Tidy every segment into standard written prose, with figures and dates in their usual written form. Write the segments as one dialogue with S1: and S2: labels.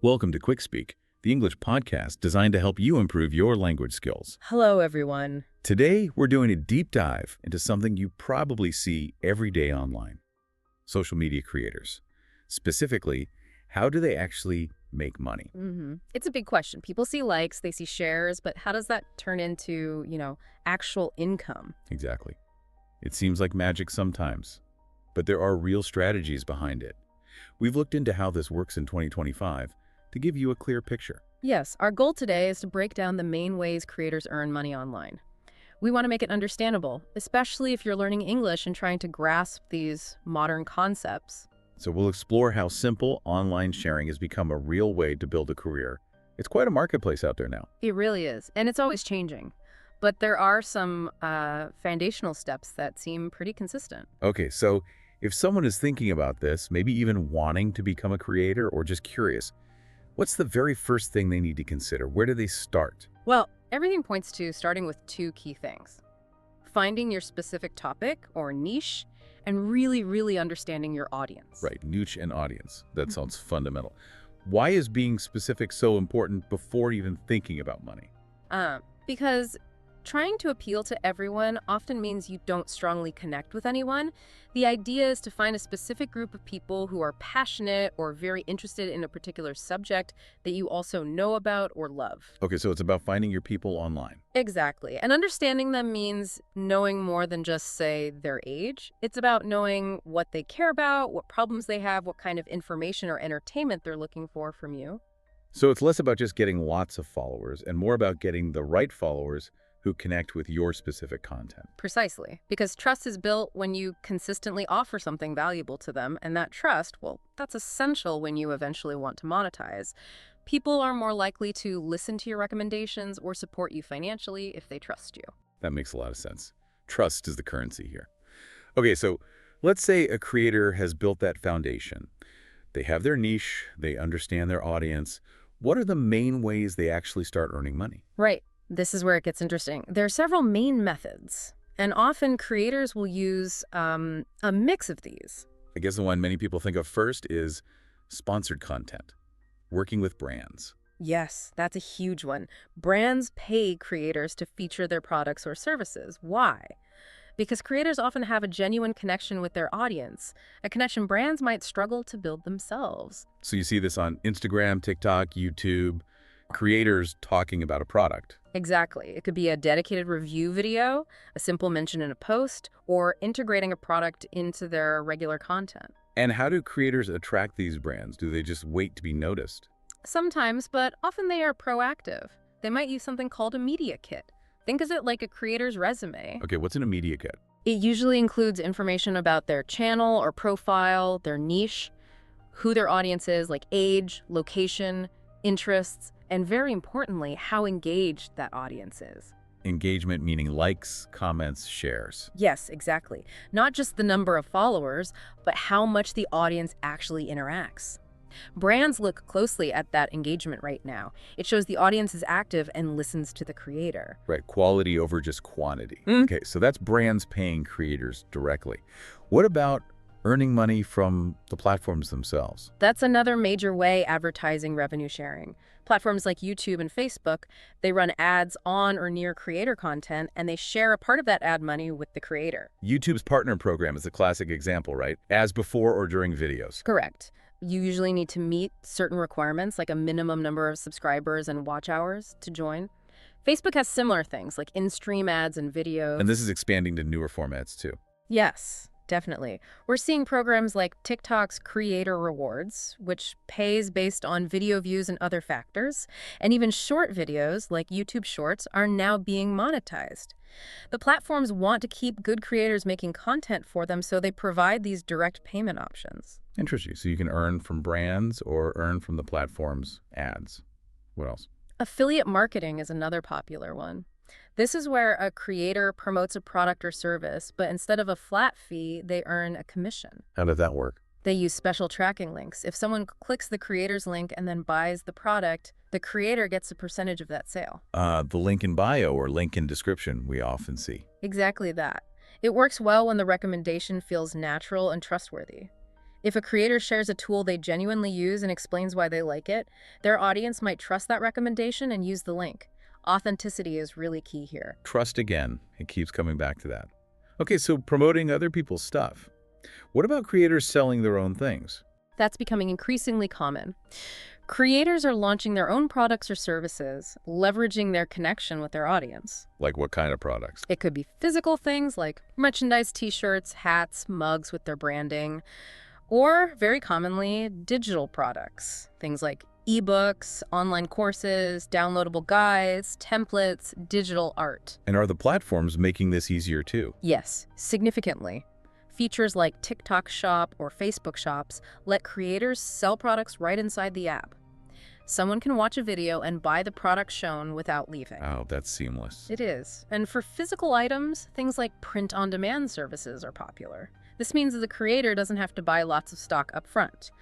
S1: Welcome to Quick Speak, the English podcast designed to help you improve your language skills.
S2: Hello, everyone.
S1: Today, we're doing a deep dive into something you probably see every day online: social media creators. Specifically, how do they actually make money?
S2: It's a big question. People see likes, they see shares, but how does that turn into, actual income?
S1: Exactly. It seems like magic sometimes, but there are real strategies behind it. We've looked into how this works in 2025 to give you a clear picture.
S2: Yes, our goal today is to break down the main ways creators earn money online. We want to make it understandable, especially if you're learning English and trying to grasp these modern concepts.
S1: So we'll explore how simple online sharing has become a real way to build a career. It's quite a marketplace out there now.
S2: It really is, and it's always changing. But there are some foundational steps that seem pretty consistent.
S1: Okay, so if someone is thinking about this, maybe even wanting to become a creator or just curious, what's the very first thing they need to consider? Where do they start?
S2: Well, everything points to starting with two key things: finding your specific topic or niche, and really understanding your audience.
S1: Right, niche and audience. That sounds fundamental. Why is being specific so important before even thinking about money?
S2: Because trying to appeal to everyone often means you don't strongly connect with anyone. The idea is to find a specific group of people who are passionate or very interested in a particular subject that you also know about or love.
S1: Okay, so it's about finding your people online.
S2: Exactly. And understanding them means knowing more than just, say, their age. It's about knowing what they care about, what problems they have, what kind of information or entertainment they're looking for from you.
S1: So it's less about just getting lots of followers and more about getting the right followers who connect with your specific content.
S2: Precisely. Because trust is built when you consistently offer something valuable to them, and that trust, well, that's essential when you eventually want to monetize. People are more likely to listen to your recommendations or support you financially if they trust you.
S1: That makes a lot of sense. Trust is the currency here. Okay, so let's say a creator has built that foundation. They have their niche, they understand their audience. What are the main ways they actually start earning money?
S2: Right. This is where it gets interesting. There are several main methods, and often creators will use a mix of these.
S1: I guess the one many people think of first is sponsored content, working with brands.
S2: Yes, that's a huge one. Brands pay creators to feature their products or services. Why? Because creators often have a genuine connection with their audience, a connection brands might struggle to build themselves.
S1: So you see this on Instagram, TikTok, YouTube, creators talking about a product.
S2: Exactly. It could be a dedicated review video, a simple mention in a post, or integrating a product into their regular content.
S1: And how do creators attract these brands? Do they just wait to be noticed?
S2: Sometimes, but often they are proactive. They might use something called a media kit. Think of it like a creator's resume.
S1: Okay, what's in a media kit?
S2: It usually includes information about their channel or profile, their niche, who their audience is, like age, location, interests, and very importantly, how engaged that audience is.
S1: Engagement meaning likes, comments, shares.
S2: Yes, exactly. Not just the number of followers, but how much the audience actually interacts. Brands look closely at that engagement right now. It shows the audience is active and listens to the creator.
S1: Right, quality over just quantity. Okay, so that's brands paying creators directly. What about earning money from the platforms themselves?
S2: That's another major way advertising revenue sharing. Platforms like YouTube and Facebook, they run ads on or near creator content, and they share a part of that ad money with the creator.
S1: YouTube's partner program is a classic example, right? As before or during videos.
S2: Correct. You usually need to meet certain requirements, like a minimum number of subscribers and watch hours to join. Facebook has similar things, like in-stream ads and videos.
S1: And this is expanding to newer formats too.
S2: Yes, definitely. We're seeing programs like TikTok's Creator Rewards, which pays based on video views and other factors, and even short videos like YouTube Shorts are now being monetized. The platforms want to keep good creators making content for them, so they provide these direct payment options.
S1: Interesting. So you can earn from brands or earn from the platform's ads. What else?
S2: Affiliate marketing is another popular one. This is where a creator promotes a product or service, but instead of a flat fee, they earn a commission.
S1: How does that work?
S2: They use special tracking links. If someone clicks the creator's link and then buys the product, the creator gets a percentage of that sale.
S1: The link in bio or link in description we often see.
S2: Exactly that. It works well when the recommendation feels natural and trustworthy. If a creator shares a tool they genuinely use and explains why they like it, their audience might trust that recommendation and use the link. Authenticity is really key here.
S1: Trust again. It keeps coming back to that. Okay, so promoting other people's stuff. What about creators selling their own things?
S2: That's becoming increasingly common. Creators are launching their own products or services, leveraging their connection with their audience.
S1: Like what kind of products?
S2: It could be physical things like merchandise, t-shirts, hats, mugs with their branding, or very commonly, digital products. Things like ebooks, online courses, downloadable guides, templates, digital art.
S1: And are the platforms making this easier too?
S2: Yes, significantly. Features like TikTok Shop or Facebook Shops let creators sell products right inside the app. Someone can watch a video and buy the product shown without leaving.
S1: Oh, that's seamless.
S2: It is. And for physical items, things like print-on-demand services are popular. This means that the creator doesn't have to buy lots of stock up front.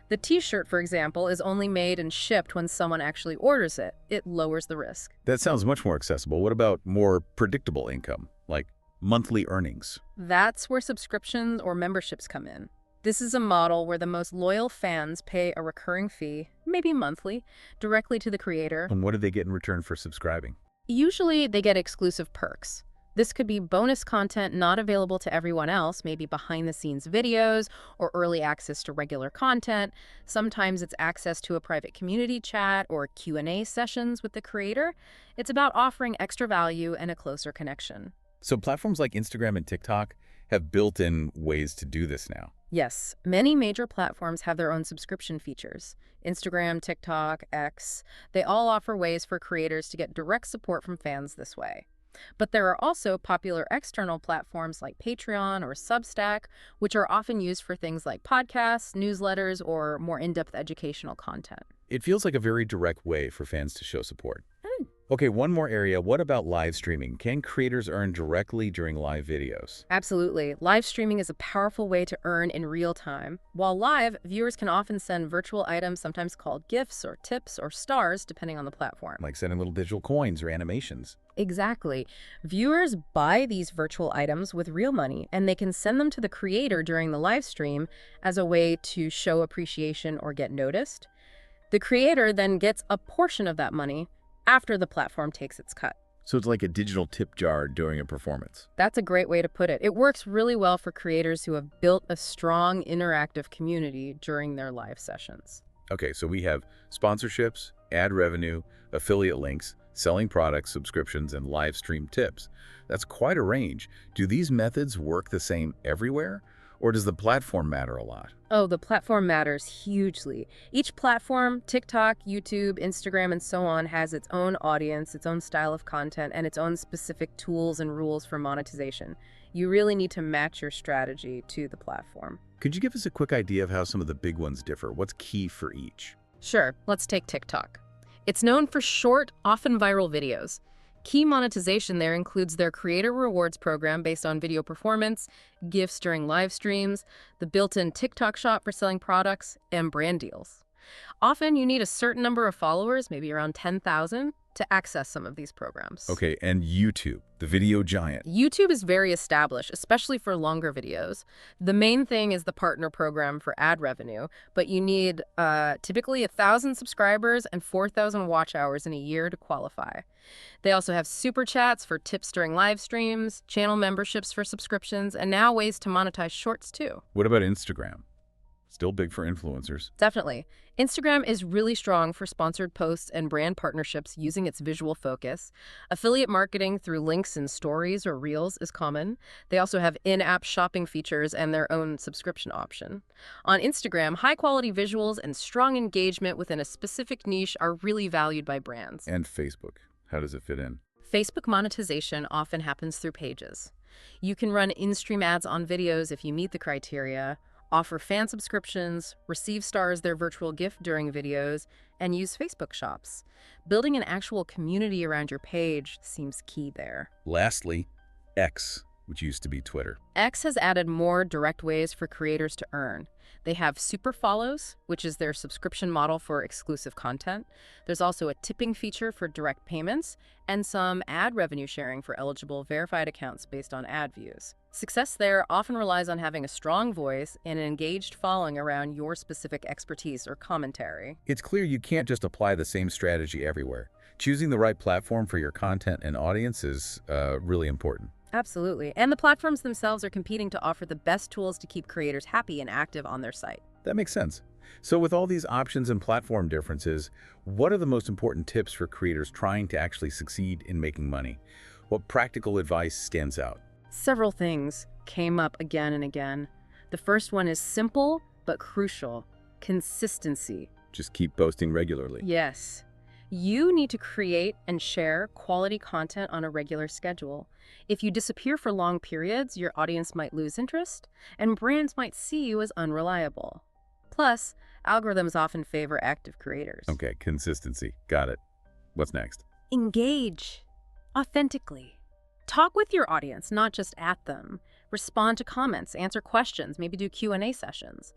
S2: The t-shirt, for example, is only made and shipped when someone actually orders it. It lowers the risk.
S1: That sounds much more accessible. What about more predictable income, like monthly earnings?
S2: That's where subscriptions or memberships come in. This is a model where the most loyal fans pay a recurring fee, maybe monthly, directly to the creator.
S1: And what do they get in return for subscribing?
S2: Usually, they get exclusive perks. This could be bonus content not available to everyone else, maybe behind-the-scenes videos or early access to regular content. Sometimes it's access to a private community chat or Q&A sessions with the creator. It's about offering extra value and a closer connection.
S1: So platforms like Instagram and TikTok have built-in ways to do this now.
S2: Yes, many major platforms have their own subscription features. Instagram, TikTok, X, they all offer ways for creators to get direct support from fans this way. But there are also popular external platforms like Patreon or Substack, which are often used for things like podcasts, newsletters, or more in-depth educational content.
S1: It feels like a very direct way for fans to show support. Okay, one more area. What about live streaming? Can creators earn directly during live videos?
S2: Absolutely. Live streaming is a powerful way to earn in real time. While live, viewers can often send virtual items, sometimes called gifts or tips or stars, depending on the platform.
S1: Like sending little digital coins or animations.
S2: Exactly. Viewers buy these virtual items with real money, and they can send them to the creator during the live stream as a way to show appreciation or get noticed. The creator then gets a portion of that money after the platform takes its cut.
S1: So it's like a digital tip jar during a performance.
S2: That's a great way to put it. It works really well for creators who have built a strong interactive community during their live sessions.
S1: Okay, so we have sponsorships, ad revenue, affiliate links, selling products, subscriptions, and live stream tips. That's quite a range. Do these methods work the same everywhere? Or does the platform matter a lot?
S2: Oh, the platform matters hugely. Each platform, TikTok, YouTube, Instagram, and so on, has its own audience, its own style of content, and its own specific tools and rules for monetization. You really need to match your strategy to the platform.
S1: Could you give us a quick idea of how some of the big ones differ? What's key for each?
S2: Sure, let's take TikTok. It's known for short, often viral videos. Key monetization there includes their creator rewards program based on video performance, gifts during live streams, the built-in TikTok shop for selling products, and brand deals. Often you need a certain number of followers, maybe around 10,000, to access some of these programs.
S1: Okay, and YouTube, the video giant.
S2: YouTube is very established, especially for longer videos. The main thing is the partner program for ad revenue, but you need typically 1,000 subscribers and 4,000 watch hours in a year to qualify. They also have super chats for tips during live streams, channel memberships for subscriptions, and now ways to monetize shorts too.
S1: What about Instagram? Still big for influencers.
S2: Definitely. Instagram is really strong for sponsored posts and brand partnerships using its visual focus. Affiliate marketing through links in stories or reels is common. They also have in-app shopping features and their own subscription option. On Instagram, high-quality visuals and strong engagement within a specific niche are really valued by brands.
S1: And Facebook. How does it fit in?
S2: Facebook monetization often happens through pages. You can run in-stream ads on videos if you meet the criteria, offer fan subscriptions, receive stars their virtual gift during videos, and use Facebook shops. Building an actual community around your page seems key there.
S1: Lastly, X. which used to be Twitter.
S2: X has added more direct ways for creators to earn. They have super follows, which is their subscription model for exclusive content. There's also a tipping feature for direct payments, and some ad revenue sharing for eligible verified accounts based on ad views. Success there often relies on having a strong voice and an engaged following around your specific expertise or commentary.
S1: It's clear you can't just apply the same strategy everywhere. Choosing the right platform for your content and audience is really important.
S2: Absolutely. And the platforms themselves are competing to offer the best tools to keep creators happy and active on their site.
S1: That makes sense. So with all these options and platform differences, what are the most important tips for creators trying to actually succeed in making money? What practical advice stands out?
S2: Several things came up again and again. The first one is simple but crucial: consistency.
S1: Just keep posting regularly.
S2: Yes. You need to create and share quality content on a regular schedule. If you disappear for long periods, your audience might lose interest, and brands might see you as unreliable. Plus, algorithms often favor active creators.
S1: Okay, consistency. Got it. What's next?
S2: Engage authentically. Talk with your audience, not just at them. Respond to comments, answer questions, maybe do Q&A sessions.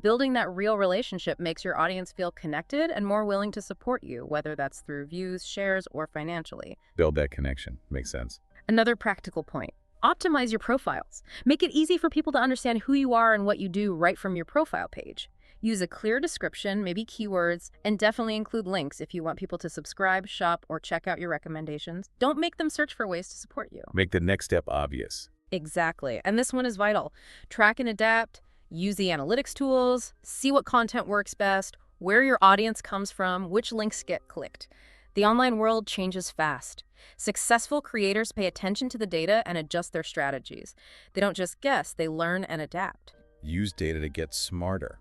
S2: Building that real relationship makes your audience feel connected and more willing to support you, whether that's through views, shares, or financially.
S1: Build that connection. Makes sense.
S2: Another practical point: optimize your profiles. Make it easy for people to understand who you are and what you do right from your profile page. Use a clear description, maybe keywords, and definitely include links if you want people to subscribe, shop, or check out your recommendations. Don't make them search for ways to support you.
S1: Make the next step obvious.
S2: Exactly. And this one is vital. Track and adapt, use the analytics tools, see what content works best, where your audience comes from, which links get clicked. The online world changes fast. Successful creators pay attention to the data and adjust their strategies. They don't just guess, they learn and adapt.
S1: Use data to get smarter.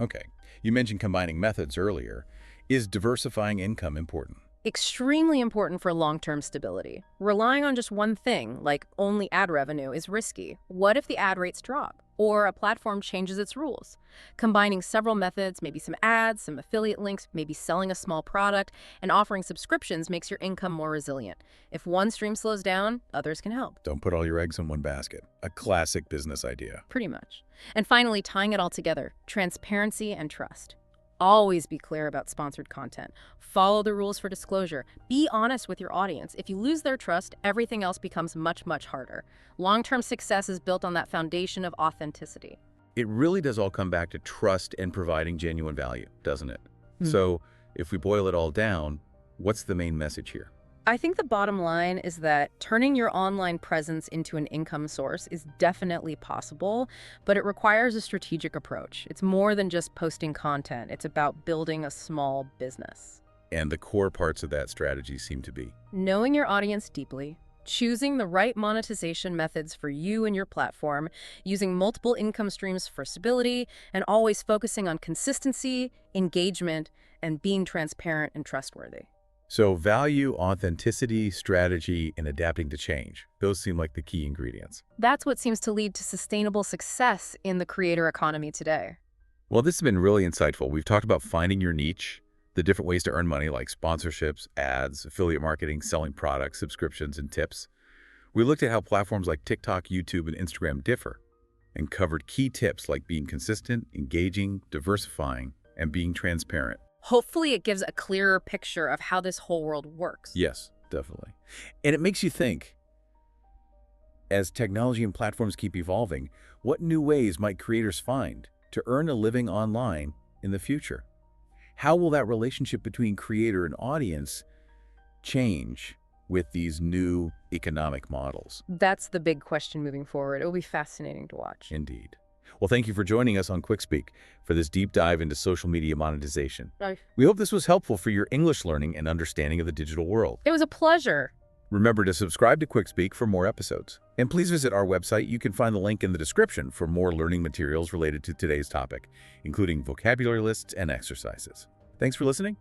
S1: Okay, you mentioned combining methods earlier. Is diversifying income important?
S2: Extremely important for long-term stability. Relying on just one thing, like only ad revenue, is risky. What if the ad rates drop? Or a platform changes its rules? Combining several methods, maybe some ads, some affiliate links, maybe selling a small product, and offering subscriptions makes your income more resilient. If one stream slows down, others can help.
S1: Don't put all your eggs in one basket. A classic business idea.
S2: Pretty much. And finally, tying it all together: transparency and trust. Always be clear about sponsored content. Follow the rules for disclosure. Be honest with your audience. If you lose their trust, everything else becomes much, much harder. Long-term success is built on that foundation of authenticity.
S1: It really does all come back to trust and providing genuine value, doesn't it? So if we boil it all down, what's the main message here?
S2: I think the bottom line is that turning your online presence into an income source is definitely possible, but it requires a strategic approach. It's more than just posting content. It's about building a small business.
S1: And the core parts of that strategy seem to be
S2: Knowing your audience deeply, choosing the right monetization methods for you and your platform, using multiple income streams for stability, and always focusing on consistency, engagement, and being transparent and trustworthy.
S1: so value, authenticity, strategy, and adapting to change. Those seem like the key ingredients.
S2: That's what seems to lead to sustainable success in the creator economy today.
S1: Well, this has been really insightful. We've talked about finding your niche, the different ways to earn money like sponsorships, ads, affiliate marketing, selling products, subscriptions, and tips. We looked at how platforms like TikTok, YouTube, and Instagram differ, and covered key tips like being consistent, engaging, diversifying, and being transparent.
S2: Hopefully it gives a clearer picture of how this whole world works.
S1: Yes, definitely. And it makes you think, as technology and platforms keep evolving, what new ways might creators find to earn a living online in the future? How will that relationship between creator and audience change with these new economic models?
S2: That's the big question moving forward. It'll be fascinating to watch.
S1: Indeed. Well, thank you for joining us on QuickSpeak for this deep dive into social media monetization. We hope this was helpful for your English learning and understanding of the digital world.
S2: It was a pleasure.
S1: Remember to subscribe to QuickSpeak for more episodes. And please visit our website. You can find the link in the description for more learning materials related to today's topic, including vocabulary lists and exercises. Thanks for listening.